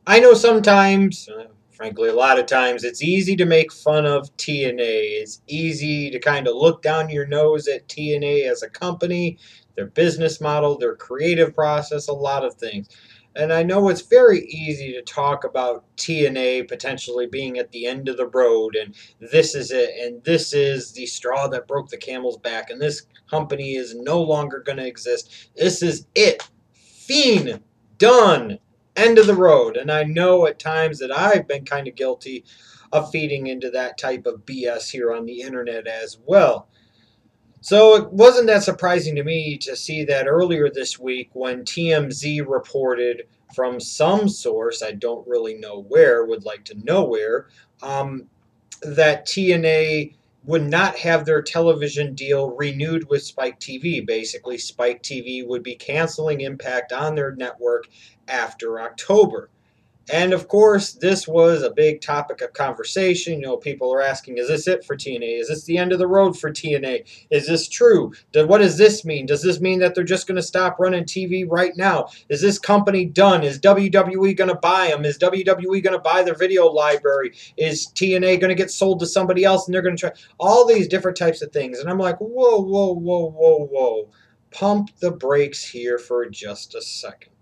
I know sometimes, frankly, a lot of times, it's easy to make fun of TNA. It's easy to kind of look down your nose at TNA as a company, their business model, their creative process, a lot of things. And I know it's very easy to talk about TNA potentially being at the end of the road, and this is it, and this is the straw that broke the camel's back, and this company is no longer going to exist. This is it. Fiend. Done. End of the road. And I know at times that I've been kind of guilty of feeding into that type of BS here on the internet as well. So it wasn't that surprising to me to see that earlier this week when TMZ reported from some source, I don't really know where, would like to know where, um, that TNA would not have their television deal renewed with Spike TV. Basically, Spike TV would be canceling Impact on their network after October. And of course, this was a big topic of conversation. You know, people are asking, is this it for TNA? Is this the end of the road for TNA? Is this true? What does this mean? Does this mean that they're just going to stop running TV right now? Is this company done? Is WWE going to buy them? Is WWE going to buy their video library? Is TNA going to get sold to somebody else and they're going to try all these different types of things? And I'm like, whoa, whoa, whoa, whoa, whoa. Pump the brakes here for just a second.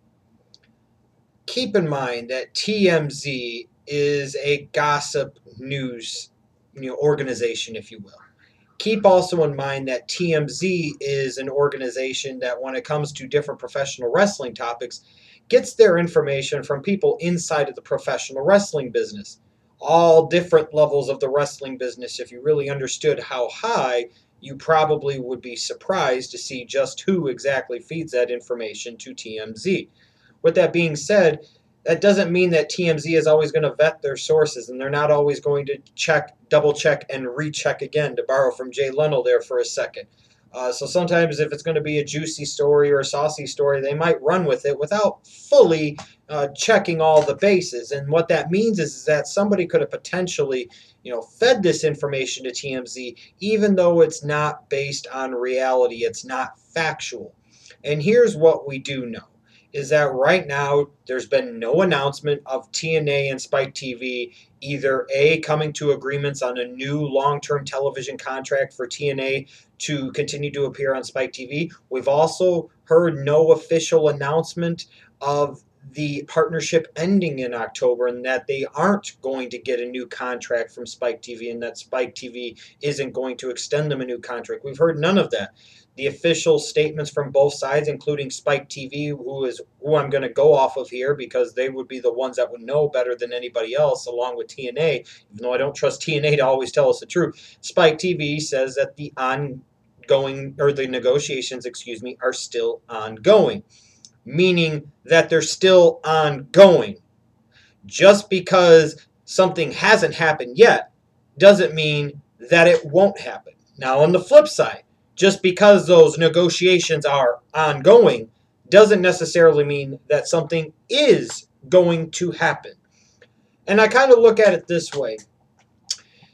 Keep in mind that TMZ is a gossip news organization, if you will. Keep also in mind that TMZ is an organization that, when it comes to different professional wrestling topics, gets their information from people inside of the professional wrestling business. All different levels of the wrestling business. If you really understood how high, you probably would be surprised to see just who exactly feeds that information to TMZ. With that being said, that doesn't mean that TMZ is always going to vet their sources, and they're not always going to check, double check, and recheck again, to borrow from Jay Leno there for a second. So sometimes if it's going to be a juicy story or a saucy story, they might run with it without fully checking all the bases. And what that means is that somebody could have potentially, fed this information to TMZ, even though it's not based on reality, it's not factual. And here's what we do know is that right now there's been no announcement of TNA and Spike TV either A, coming to agreements on a new long-term television contract for TNA to continue to appear on Spike TV. We've also heard no official announcement of the partnership ending in October and that they aren't going to get a new contract from Spike TV and that Spike TV isn't going to extend them a new contract. We've heard none of that. The official statements from both sides, including Spike TV, who I'm going to go off of here because they would be the ones that would know better than anybody else, along with TNA, even though I don't trust TNA to always tell us the truth. Spike TV says that the negotiations, are still ongoing, meaning that they're still ongoing. Just because something hasn't happened yet doesn't mean that it won't happen. Now, on the flip side, just because those negotiations are ongoing doesn't necessarily mean that something is going to happen. And I kind of look at it this way.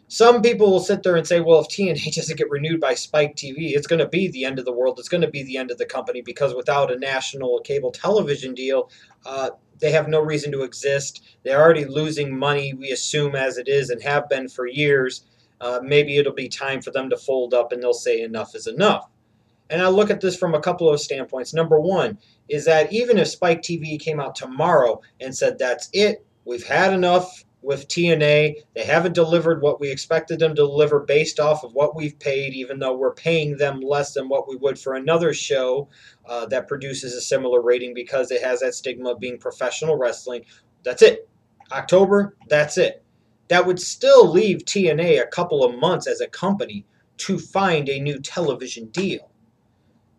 Some people will sit there and say, well, if TNA doesn't get renewed by Spike TV, it's going to be the end of the world. It's going to be the end of the company because without a national cable television deal, they have no reason to exist. They're already losing money, we assume, as it is and have been for years. Maybe it'll be time for them to fold up and they'll say enough is enough. And I look at this from a couple of standpoints. Number one is that even if Spike TV came out tomorrow and said, that's it, we've had enough with TNA, they haven't delivered what we expected them to deliver based off of what we've paid, even though we're paying them less than what we would for another show that produces a similar rating because it has that stigma of being professional wrestling. That's it. October, that's it. That would still leave TNA a couple of months as a company to find a new television deal.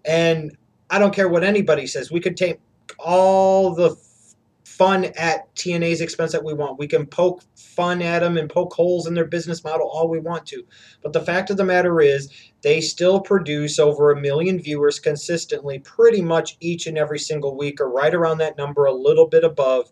And I don't care what anybody says. We could take all the fun at TNA's expense that we want. We can poke fun at them and poke holes in their business model all we want to. But the fact of the matter is they still produce over 1 million viewers consistently pretty much each and every single week, or right around that number, a little bit above.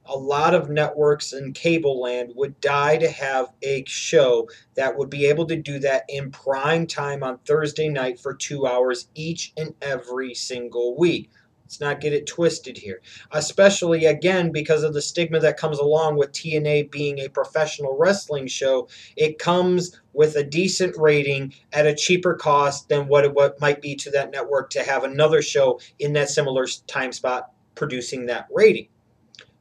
A lot of networks in cable land would die to have a show that would be able to do that in prime time on Thursday night for 2 hours each and every single week. Let's not get it twisted here. Especially, again, because of the stigma that comes along with TNA being a professional wrestling show. It comes with a decent rating at a cheaper cost than what it might be to that network to have another show in that similar time spot producing that rating.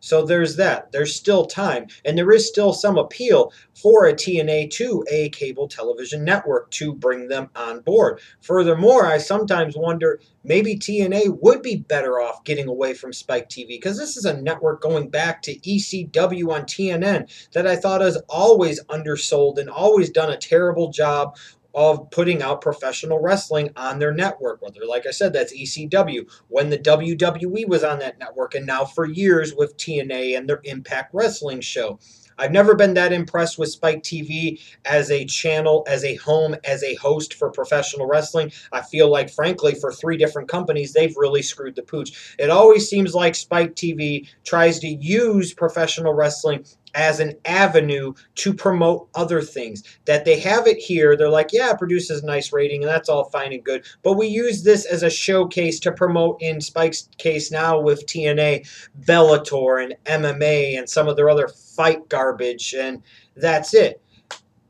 So there's that. There's still time. And there is still some appeal for a TNA to a cable television network to bring them on board. Furthermore, I sometimes wonder maybe TNA would be better off getting away from Spike TV, because this is a network going back to ECW on TNN that I thought has always undersold and always done a terrible job of putting out professional wrestling on their network. Whether, like I said, that's ECW, when the WWE was on that network, and now for years with TNA and their Impact Wrestling show. I've never been that impressed with Spike TV as a channel, as a home, as a host for professional wrestling. I feel like, frankly, for 3 different companies, they've really screwed the pooch. It always seems like Spike TV tries to use professional wrestling as an avenue to promote other things. That they have it here, they're like, yeah, it produces a nice rating, and that's all fine and good, but we use this as a showcase to promote, in Spike's case now with TNA, Bellator and MMA and some of their other fight garbage, and that's it.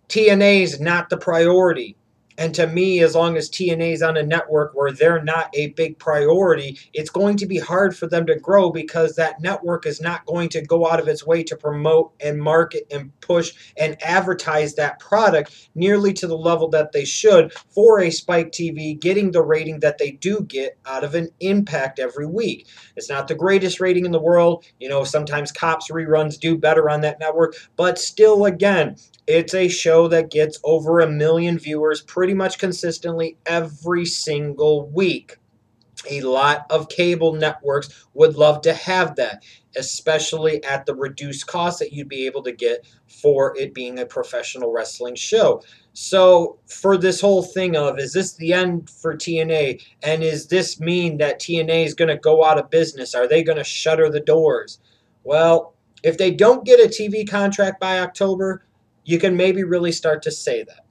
TNA is not the priority. And to me, as long as TNA is on a network where they're not a big priority, it's going to be hard for them to grow, because that network is not going to go out of its way to promote and market and push and advertise that product nearly to the level that they should for a Spike TV getting the rating that they do get out of an Impact every week. It's not the greatest rating in the world. You know, sometimes Cops reruns do better on that network, but still, again, it's a show that gets over 1 million viewers pretty much consistently every single week. A lot of cable networks would love to have that, especially at the reduced cost that you'd be able to get for it being a professional wrestling show. So for this whole thing of, is this the end for TNA? And does this mean that TNA is going to go out of business? Are they going to shutter the doors? Well, if they don't get a TV contract by October, you can maybe really start to say that.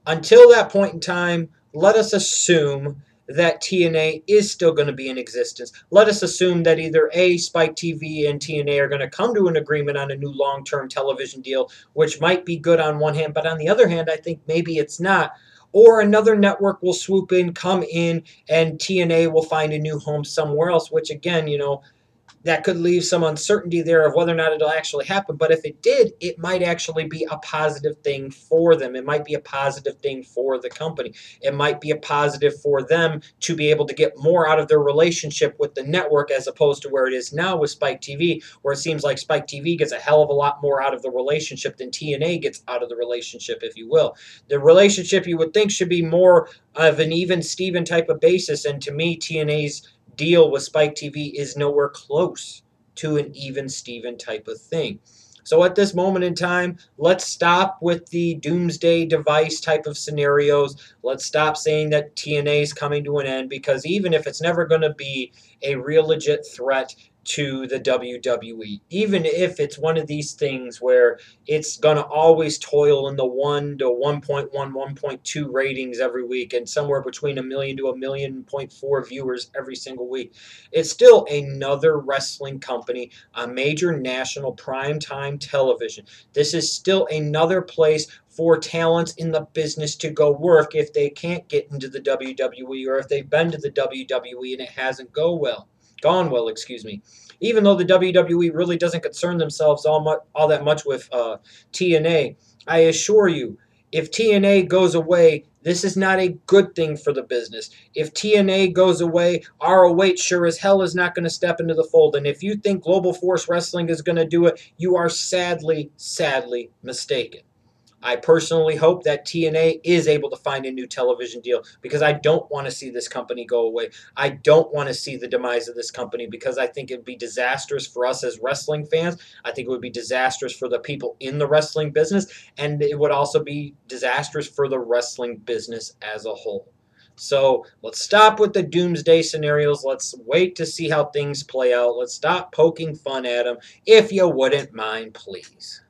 Until that point in time, let us assume that TNA is still going to be in existence. Let us assume that either A, Spike TV and TNA are going to come to an agreement on a new long-term television deal, which might be good on one hand, but on the other hand, I think maybe it's not. Or another network will swoop in, come in, and TNA will find a new home somewhere else, which again, you know, that could leave some uncertainty there of whether or not it'll actually happen. But if it did, it might actually be a positive thing for them. It might be a positive thing for the company. It might be a positive for them to be able to get more out of their relationship with the network, as opposed to where it is now with Spike TV, where it seems like Spike TV gets a hell of a lot more out of the relationship than TNA gets out of the relationship, if you will. The relationship, you would think, should be more of an even Steven type of basis, and to me, TNA's deal with Spike TV is nowhere close to an even Steven type of thing. So at this moment in time, let's stop with the doomsday device type of scenarios. Let's stop saying that TNA is coming to an end, because even if it's never going to be a real legit threat to the WWE, even if it's one of these things where it's going to always toil in the 1 to 1.1, 1.2 ratings every week, and somewhere between 1 million to 1.4 million viewers every single week, it's still another wrestling company on major national primetime television. This is still another place for talents in the business to go work if they can't get into the WWE, or if they've been to the WWE and it hasn't gone well. Even though the WWE really doesn't concern themselves all that much with TNA, I assure you, if TNA goes away, this is not a good thing for the business. If TNA goes away, ROH sure as hell is not going to step into the fold. And if you think Global Force Wrestling is going to do it, you are sadly, sadly mistaken. I personally hope that TNA is able to find a new television deal, because I don't want to see this company go away. I don't want to see the demise of this company, because I think it would be disastrous for us as wrestling fans. I think it would be disastrous for the people in the wrestling business, and it would also be disastrous for the wrestling business as a whole. So let's stop with the doomsday scenarios. Let's wait to see how things play out. Let's stop poking fun at them, if you wouldn't mind, please.